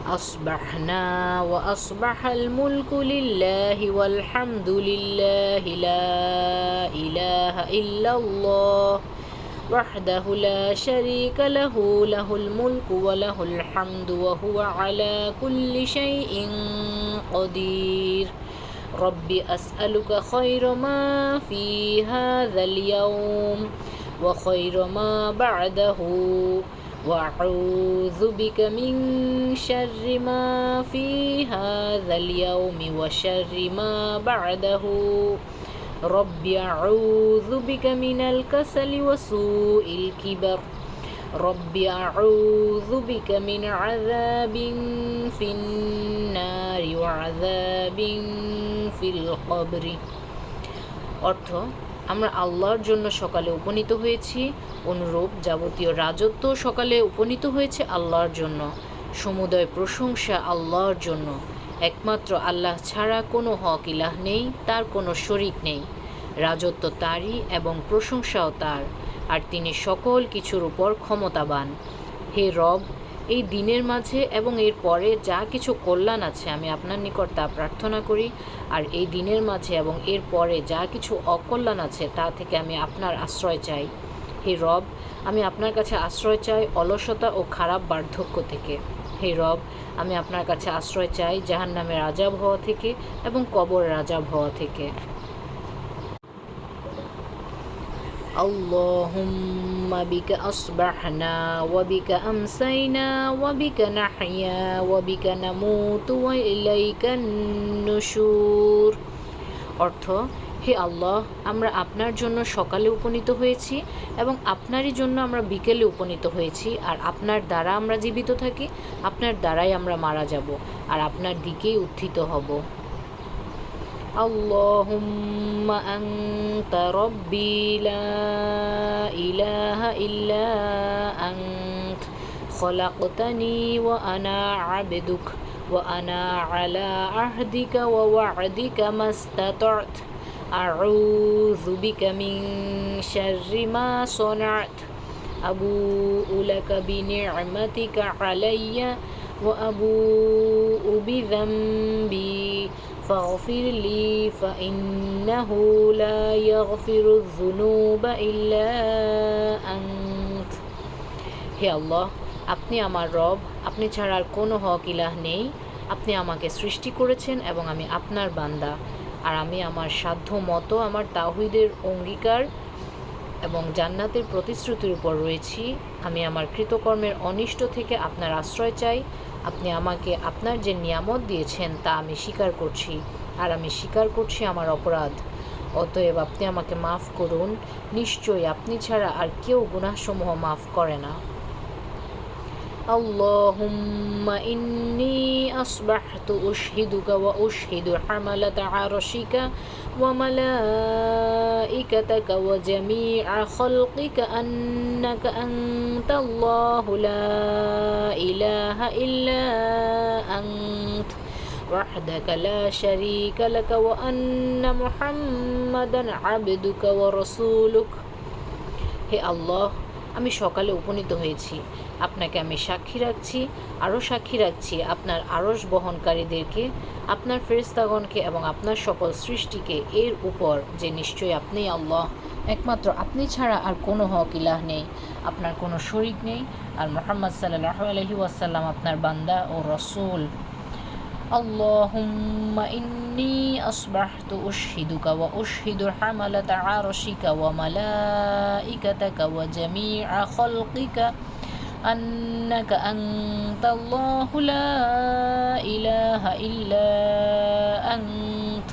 أصبحنا وأصبح الملك لله والحمد لله لا إله إلا الله وحده لا شريك له له الملك وله الحمد وهو على كل شيء قدير رب أسألك خير ما في هذا اليوم وخير ما بعده وأعوذ بك من شر ما في هذا اليوم وشر ما بعده رب أعوذ بك من الكسل وسوء الكبر رب أعوذ بك من عذاب في النار وعذاب في القبر অর্থ আমরা আল্লাহর জন্য সকালে উপনীত হয়েছি, অনুরূপ যাবতীয় রাজত্ব সকালে উপনীত হয়েছে আল্লাহর জন্য। সমুদয় প্রশংসা আল্লাহর জন্য। একমাত্র আল্লাহ ছাড়া কোনো হক ইলাহ নেই, তার কোনো শরিক নেই। রাজত্ব তারই এবং প্রশংসাও তার, আর তিনি সকল কিছুর উপর ক্ষমতাবান। হে রব, এই দিনের মাঝে এবং এর পরে যা কিছু কল্যাণ আছে আমি আপনার নিকট তা প্রার্থনা করি, আর এই দিনের মাঝে এবং এর পরে যা কিছু অকল্যাণ আছে তা থেকে আমি আপনার আশ্রয় চাই। হে রব, আমি আপনার কাছে আশ্রয় চাই অলসতা ও খারাপ বার্ধক্য থেকে। হে রব, আমি আপনার কাছে আশ্রয় চাই জাহান্নামের আযাব হওয়া থেকে এবং কবরের আযাব হওয়া থেকে। اللهم بك أصبحنا وبك أمسينا وبك نحيا وبك نموت وإليك النشور অর্থ, হে আল্লাহ, আমরা আপনার জন্য সকালে উপনীত হয়েছি এবং আপনারই জন্য আমরা বিকেলে উপনীত হয়েছি, আর আপনার দ্বারা আমরা জীবিত থাকি, আপনার দ্বারাই আমরা মারা যাব, আর আপনার দিকেই উত্থিত হব। اللهم أنت ربي لا إله إلا أنت خلقتني وأنا عبدك وأنا على عهدك ووعدك ما استطعت أعوذ بك من شر ما صنعت أبوء لك بنعمتك علي وأبوء بذنبي فاغفر لي فإنه لا يغفر الذنوب إلا أنت হে আল্লাহ, আপনি আমার রব, আপনি ছাড়া আর কোনো হক ইলাহ নেই। আপনি আমাকে সৃষ্টি করেছেন এবং আমি আপনার বান্দা, আর আমি আমার সাধ্য মতো আমার তাওহীদের অঙ্গীকার এবং জান্নাতের প্রতিশ্রুতির উপর রয়েছি। আমি আমার কৃতকর্মের অনিষ্ট থেকে আপনার আশ্রয় চাই। আপনি আমাকে আপনার যে নিয়ামত দিয়েছেন তা আমি স্বীকার করছি, আর আমি স্বীকার করছি আমার অপরাধ। অতএব আপনি আমাকে মাফ করুন, নিশ্চয়ই আপনি ছাড়া আর কেউ গুনাহসমূহ মাফ করে না। اللهم إني أصبحت أشهدك وأشهد حملة عرشك وملائكتك وجميع خلقك أنك أنت الله لا إله إلا أنت وحدك لا شريك لك وأن محمدا عبدك ورسولك হে আল্লাহ, আমি সকালে উপনীত হয়েছি, আপনাকে আমি সাক্ষী রাখছি, আরও সাক্ষী রাখছি আপনার আরশ বহনকারীদেরকে, আপনার ফেরেশতাগণকে এবং আপনার সকল সৃষ্টিকে এর উপর যে নিশ্চয়ই আপনি আল্লাহ, একমাত্র আপনি ছাড়া আর কোনো হক ইলাহ নেই, আপনার কোনো শরিক নেই, আর মুহাম্মদ সাল্লাল্লাহু আলাইহি ওয়াসাল্লাম আপনার বান্দা ও রাসূল। اللهم إني أصبحت أشهدك وأشهد حملة عرشك وملائكتك وجميع خلقك أنك أنت الله لا إله إلا أنت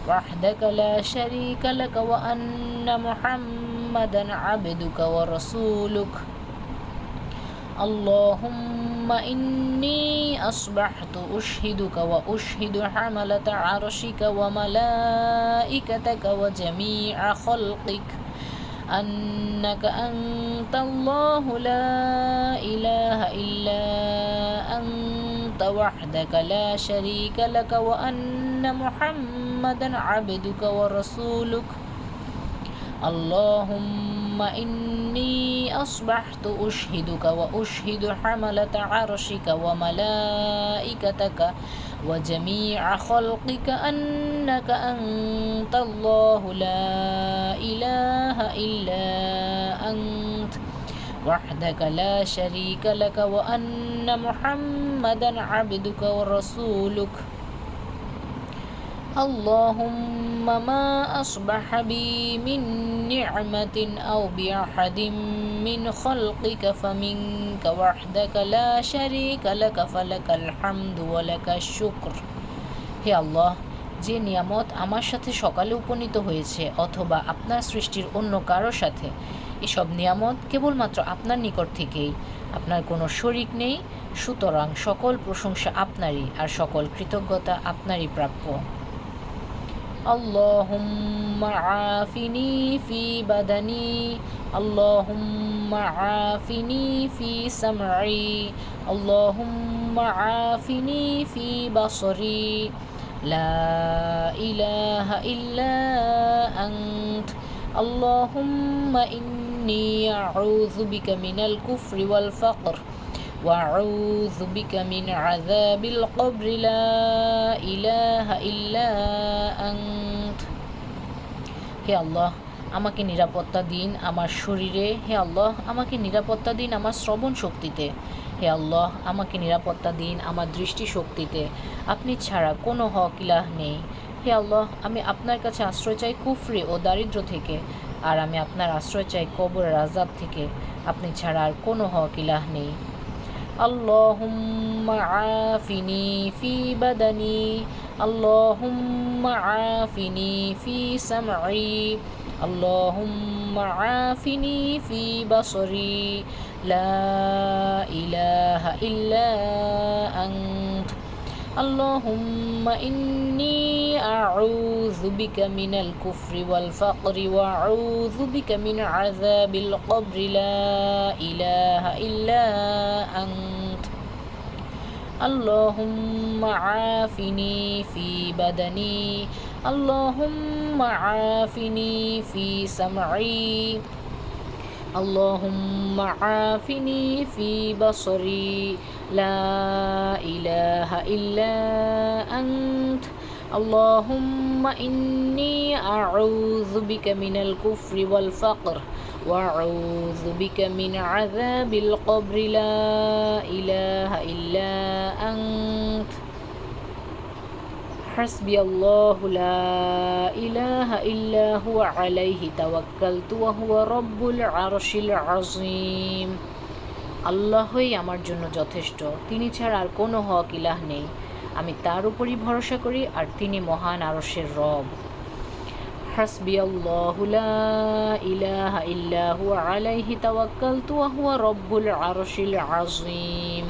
وحدك لا شريك لك وأن محمدا عبدك ورسولك اللهم إني أصبحت أشهدك وأشهد حملة عرشك وملائكتك وجميع خلقك أنك أنت الله لا إله إلا أنت وحدك لا شريك لك وأن محمدا عبدك ورسولك اللهم إني أصبحت أشهدك وأشهد حملة عرشك وملائكتك وجميع خلقك أنك أنت الله لا إله إلا أنت وحدك لا شريك لك وأن محمدا عبدك ورسولك اللهم ما أصبح بي من نعمة أو بأحد من خلقك فمنك وحدك لا شريك لك فلك الحمد ولك الشكر। হে আল্লাহ, যে নিয়ামত আমার সাথে সকালে উপনীত হয়েছে অথবা আপনার সৃষ্টির অন্য কারোর সাথে, এসব নিয়ামত কেবলমাত্র আপনার নিকট থেকেই, আপনার কোনো শরিক নেই। সুতরাং সকল প্রশংসা আপনারই আর সকল কৃতজ্ঞতা আপনারই প্রাপ্য। اللهم عافني في بدني اللهم عافني في سمعي اللهم عافني في بصري لا إله إلا أنت اللهم إني أعوذ بك من الكفر والفقر وأعوذ بك من عذاب القبر لا إله إلا أنت। হে আল্লাহ, আমাকে নিরাপত্তা দিন আমার শরীরে। হে আল্লাহ, আমাকে নিরাপত্তা দিন আমার শ্রবণ শক্তিতে। হে আল্লাহ, আমাকে নিরাপত্তা দিন আমার দৃষ্টি শক্তিতে। আপনি ছাড়া কোনো হক ইলাহ নেই। হে আল্লাহ, আমি আপনার কাছে আশ্রয় চাই কুফরি ও দারিদ্র্য থেকে, আর আমি আপনার আশ্রয় চাই কবরের আযাব থেকে। আপনি ছাড়া আর কোনো হক ইলাহ নেই। اللهم عافني في بدني اللهم عافني في سمعي اللهم عافني في بصري لا إله إلا أنت اللهم إني أعوذ بك من الكفر والفقر وأعوذ بك من عذاب القبر لا إله إلا أنت اللهم عافني في بدني اللهم عافني في سمعي اللهم عافني في بصري لا إله إلا أنت اللهم إني أعوذ بك من الكفر والفقر وأعوذ بك من عذاب القبر لا إله إلا أنت حسبي الله لا إله إلا هو عليه توكلت وهو رب العرش العظيم। আল্লাহই আমার জন্য যথেষ্ট, তিনি ছাড়া আর কোনো হক ইলাহ নেই। আমি তার উপরই ভরসা করি আর তিনি মহান আরশের রব। হাসবি আল্লাহু লা ইলাহা ইল্লা হুয়া আলাইহি তাওয়াক্কালতু ওয়া হুয়া রব্বুল আরশিল আযীম।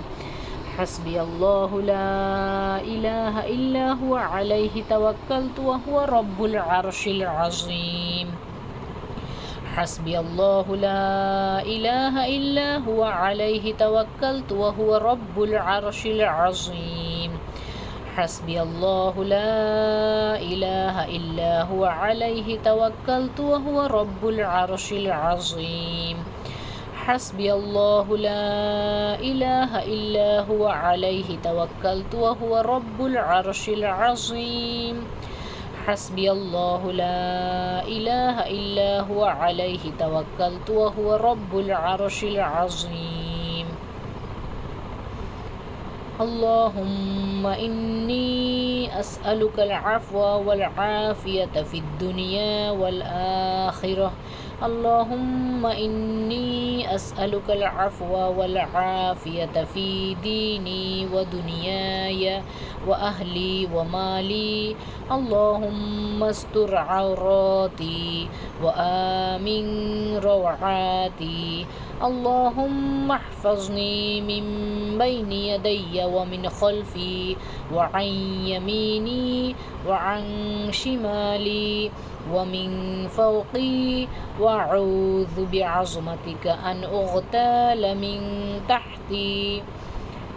হাসবি আল্লাহু লা ইলাহা ইল্লা হুয়া আলাইহি তাওয়াক্কালতু ওয়া হুয়া রব্বুল আরশিল আযীম। حسبي الله لا إله إلا هو عليه توكلت وهو رب العرش العظيم حسبي الله لا إله إلا هو عليه توكلت وهو رب العرش العظيم حسبي الله لا إله إلا هو عليه توكلت وهو رب العرش العظيم حسبي الله لا إله إلا هو عليه توكلت وهو رب العرش العظيم اللهم إني أسألك العفو والعافية في الدنيا والآخرة اللهم إني أسألك العفو والعافية في ديني ودنياي وأهلي ومالي اللهم استر عوراتي وآمن روعاتي اللهم احفظني من بين يدي ومن خلفي وعن يميني وعن شمالي ومن فوقي وأعوذ بعظمتك أن أغتال من تحتي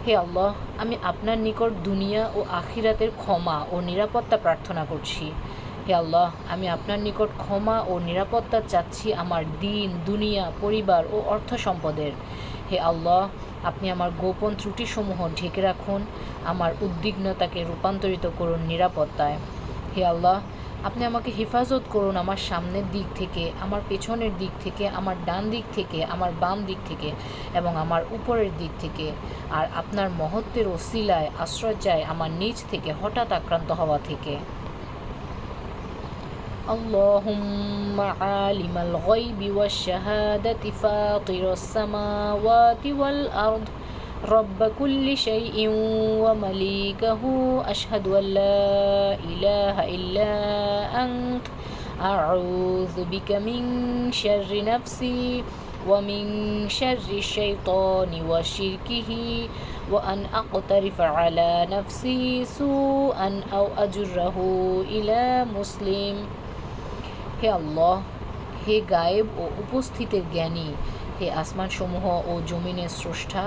হে আল্লাহ, আমি আপনার নিকট দুনিয়া ও আখিরাতের ক্ষমা ও নিরাপত্তা প্রার্থনা করছি। হে আল্লাহ, আমি আপনার নিকট ক্ষমা ও নিরাপত্তা চাচ্ছি আমার দিন, দুনিয়া, পরিবার ও অর্থ সম্পদের। হে আল্লাহ, আপনি আমার গোপন ত্রুটিসমূহ ঢেকে রাখুন, আমার উদ্বিগ্নতাকে রূপান্তরিত করুন নিরাপত্তায়। হে আল্লাহ, আপনি আমাকে হেফাজত করুন আমার সামনের দিক থেকে, আমার পেছনের দিক থেকে, আমার ডান দিক থেকে, আমার বাম দিক থেকে এবং আমার উপরের দিক থেকে। আর আপনার মহত্বের ওসিলায় আশ্রয় চাই আমার নিজ থেকে হঠাৎ আক্রান্ত হওয়া থেকে। اللهم عالم الغيب والشهادة فاطر السماوات والأرض رب كل شيء ومليكه أشهد أن لا إله إلا أنت أعوذ بك من شر نفسي ومن شر الشيطان وشركه وأن أقترف على نفسي سوءا أو أجره إلى مسلم। হে আল্লাহ, হে গায়েব ও উপস্থিতের জ্ঞানী, হে আসমানসমূহ ও জমিনের স্রষ্টা,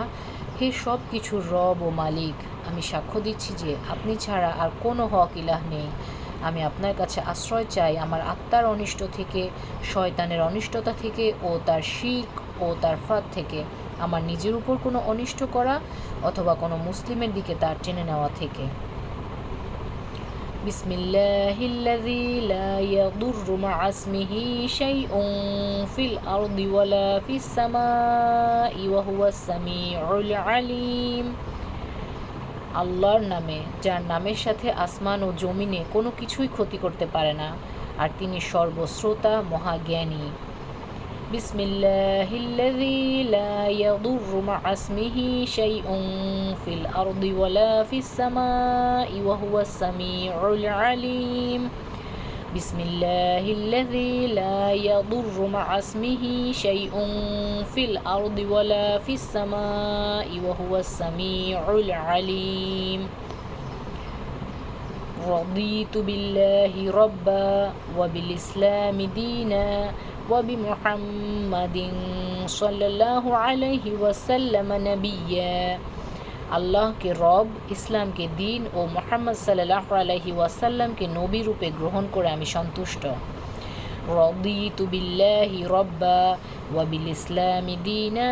হে সব কিছুর রব ও মালিক, আমি সাক্ষ্য দিচ্ছি যে আপনি ছাড়া আর কোনো হক ইলাহ নেই। আমি আপনার কাছে আশ্রয় চাই আমার আত্মার অনিষ্ট থেকে, শয়তানের অনিষ্টতা থেকে ও তার শিরক ও তার ফাঁদ থেকে, আমার নিজের উপর কোনো অনিষ্ট করা অথবা কোনো মুসলিমের দিকে তার টেনে নেওয়া থেকে। বিসমিল্লাহিল্লাযী লা ইয়াদুররু মা'a ইসমিহি শাইউন ফিল আরদি ওয়ালা ফিস সামাই ওয়া হুয়াস সামিউল আলীম। আল্লাহর নামে, যার নামের সাথে আসমান ও জমিনে কোনো কিছুই ক্ষতি করতে পারে না, আর তিনি সর্বশ্রোতা, মহাজ্ঞানী। বিসমিল্লাহিল্লাযী লা ইয়াদুররু মা'a ইসমিহি শাইউন ফিল আরদি ওয়ালা ফিস সামাই ওয়া হুয়াস সামিউল আলীম। বিসমিল্লাহিল্লাযী লা ইয়াদুররু মা'a ইসমিহি শাইউন ফিল আরদি ওয়ালা ফিস সামাই ওয়া হুয়াস সামিউল আলীম। রাদিতু বিল্লাহি রাব্বা ওয়া বিল ইসলামি দীনা ওয়া বিমুহাম্মাদিন সাল্লাল্লাহু আলাইহি ওয়াসাল্লাম নাবিয়্যা। আল্লাহকে রব, ইসলামকে দিন ও মুহাম্মদ সাল্লাল্লাহু আলাইহি ওয়াসাল্লামকে নবী রূপে গ্রহণ করে আমি সন্তুষ্ট। রাদিতু বিল্লাহি রাব্বা ওয়া বিল ইসলামি দীনা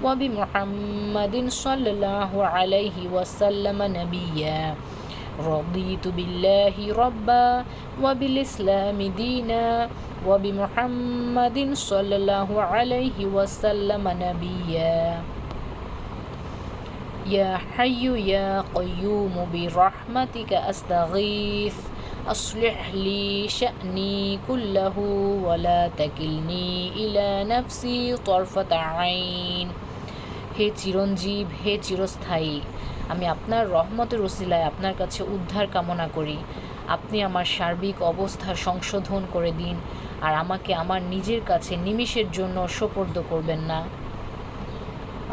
ওয়া বিমুহাম্মাদিন সাল্লাল্লাহু আলাইহি ওয়াসাল্লাম নাবিয়্যা। রাদিতু বিল্লাহি রাব্বা ওয়া বিল ইসলামি দীনা ওয়া বিমুহাম্মাদিন সাল্লাল্লাহু আলাইহি ওয়াসাল্লাম নাবিয়্যা। ইয়া হাইয়্যু ইয়া কাইয়্যুম বিরহমাতিকা আস্তাগীথ আসলিহ লি শা'নি কুল্লাহু ওয়া লা তাকিলনি ইলা নাফসি তরফাতা আইন। হে চিরঞ্জীব, হে চিরস্থায়ী, আমি আপনার রহমতের ওসিলায় আপনার কাছে উদ্ধার কামনা করি। আপনি আমার সার্বিক অবস্থার সংশোধন করে দিন আর আমাকে আমার নিজের কাছে নিমিষের জন্য সোপর্দ করবেন না।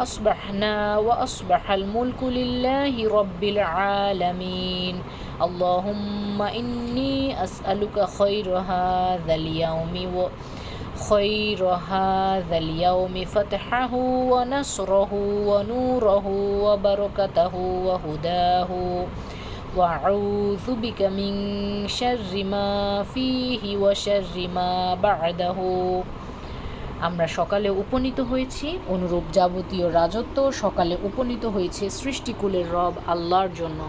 আসবাহনা ওয়া আসবাহাল মুলকু লিল্লাহি রাব্বিল আলামিন। আল্লাহুম্মা ইন্নী আসআলুকা খায়রা হাযাল ইয়াউমি ওয়া خير هذا اليوم فتحه ونصره ونوره وبركته وهداه وأعوذ بك من شر ما فيه وشر ما بعده। আমরা সকালে উপনীত হয়েছি, অনুরূপ যাবতীয় রাজত্ব সকালে উপনীত হয়েছে সৃষ্টিকুলের রব আল্লাহর জন্য।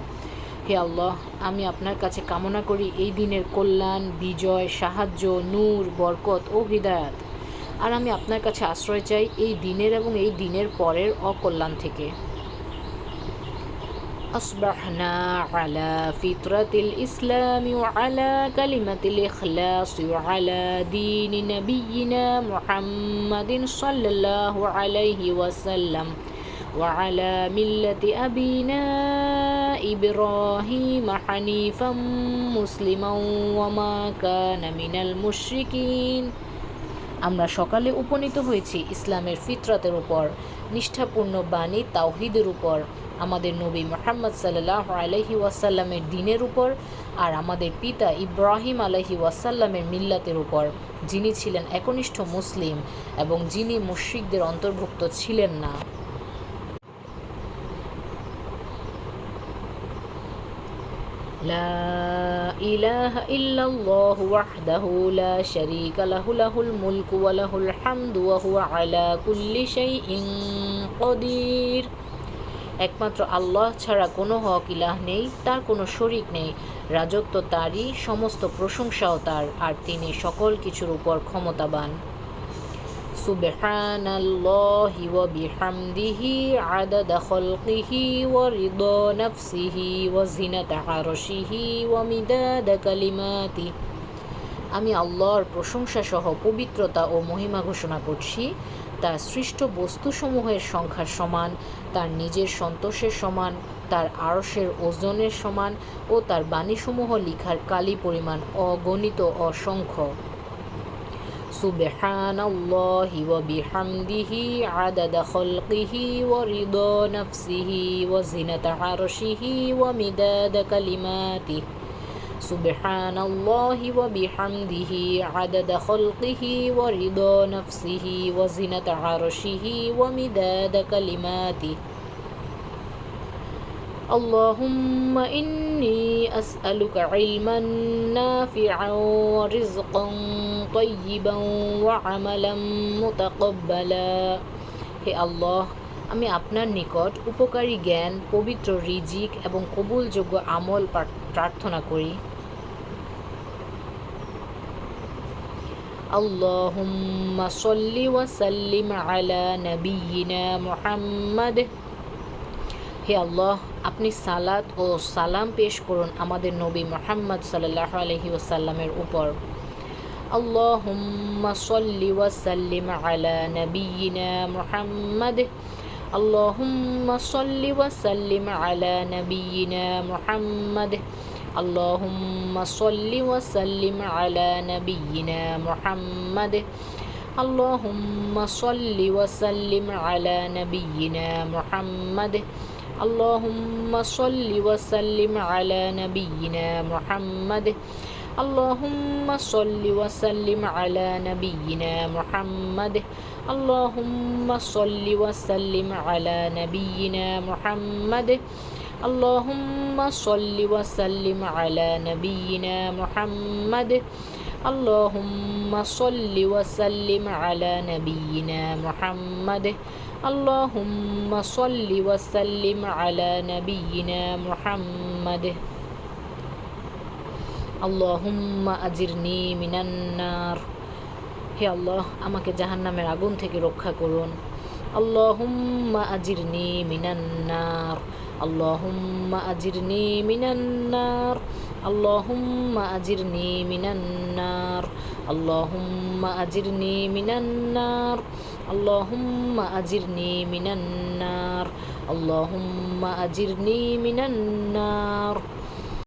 হে আল্লাহ, আমি আপনার কাছে কামনা করি এই দিনের কল্যাণ, বিজয়, সাহায্য, নূর, বরকত ও হিদায়াত। আর আমি আপনার কাছে আশ্রয় চাই এই দিনের এবং এই দিনের পরের অকল্যাণ থেকে। আসবাহনা আলা ফিতরাতিল ইসলামি ওয়া আলা কালিমাতিল ইখলাসি ওয়া আলা দীনি নাবিয়িনা মুহাম্মাদিন সাল্লাল্লাহু আলাইহি ওয়াসাল্লাম وعلى ملة أبينا إبراهيم حنيفا مسلما وما كان من المشركين। আমরা সকালে উপনীত হয়েছি ইসলামের ফিতরতের উপর, নিষ্ঠাপূর্ণ বাণী তাওহীদের উপর, আমাদের নবী মুহাম্মদ সাল্লাল্লাহু আলাইহি ওয়াসাল্লামের দ্বীনের উপর আর আমাদের পিতা ইব্রাহিম আলাইহি ওয়াসাল্লামের মিল্লাতের উপর, যিনি ছিলেন একনিষ্ঠ মুসলিম এবং যিনি মুশরিকদের অন্তর্ভুক্ত ছিলেন না। লা ইলাহা ইল্লাল্লাহু ওয়াহদাহু লা শারীকা লাহু লাহুল মুলকু ওয়া লাহুল হামদু ওয়া হুয়া আলা কুল্লি শাইইন কাদির। একমাত্র আল্লাহ ছাড়া কোনো হক ইলাহ নেই, তার কোনো শরিক নেই। রাজত্ব তারই, সমস্ত প্রশংসাও তার, আর তিনি সকল কিছুর উপর ক্ষমতাবান। সুবহানাল্লাহি ওয়া বিহামদিহি আদাদা খালকিহি ওয়া রিদা নাফসিহি ওয়া জিনাতা আরশিহি ওয়া মিদাদা কালিমাতি। আমি আল্লাহর প্রশংসা সহ পবিত্রতা ও মহিমা ঘোষণা করছি। তার সৃষ্ট বস্তুসমূহের সংখ্যার সমান, তার নিজের সন্তোষের সমান, তার আরশের ওজনের সমান ও তার বাণীসমূহ লিখার কালি পরিমাণ অগণিত অসংখ্য। সুবহানাল্লাহি ওয়া বিহামদিহি আদাদা খালকিহি ওয়া রিদা নাফসিহি ওয়া জিনাতা আরশিহি ওয়া মিদাদা কালিমাতিহি। সুবহানাল্লাহি ওয়া বিহামদিহি আদাদা খালকিহি ওয়া রিদা নাফসিহি ওয়া জিনাতা আরশিহি ওয়া মিদাদা কালিমাতিহি। اللهم إني أسألك علما نافعا ورزقا طيبا وعملا متقبلا। হে আল্লাহ, আমি আপনার নিকট উপকারী জ্ঞান, পবিত্র রিজিক এবং কবুলযোগ্য আমল প্রার্থনা করি। আল্লাহুম্মা সাল্লি ওয়া সাল্লিম আলা নাবিয়িনা মুহাম্মাদ। হে আল্লাহ, আপনি সালাত ও সালাম পেশ করুন আমাদের নবী মুহাম্মদ সাল্লাল্লাহু আলাইহি ওয়াসাল্লামের উপর। আল্লাহুম্মা সাল্লি ওয়া সাল্লিম আলা নাবিয়িনা মুহাম্মাদ। আল্লাহুম্মা সাল্লি ওয়া সাল্লিম আলা নাবিয়িনা মুহাম্মাদ। আল্লাহুম্মা সাল্লি ওয়া সাল্লিম আলা নাবিয়িনা মুহাম্মাদ। আল্লাহুম্মা সাল্লি ওয়া সাল্লিম আলা নাবিয়িনা মুহাম্মাদ। اللهم صل وسلم على نبينا محمد. اللهم صل وسلم على نبينا محمد. اللهم صل وسلم على نبينا محمد. اللهم صل وسلم على نبينا محمد. اللهم صل وسلم على نبينا محمد. اللهم صل وسلم على نبينا محمد. اللهم أجرني من النار. হে আল্লাহ, আমাকে জাহান্নামের আগুন থেকে রক্ষা করুন। اللهم أجرني من النار. اللهم أجرني من النار. اللهم أجرني من النار. اللهم أجرني من النار. اللهم أجرني من النار. اللهم أجرني من النار.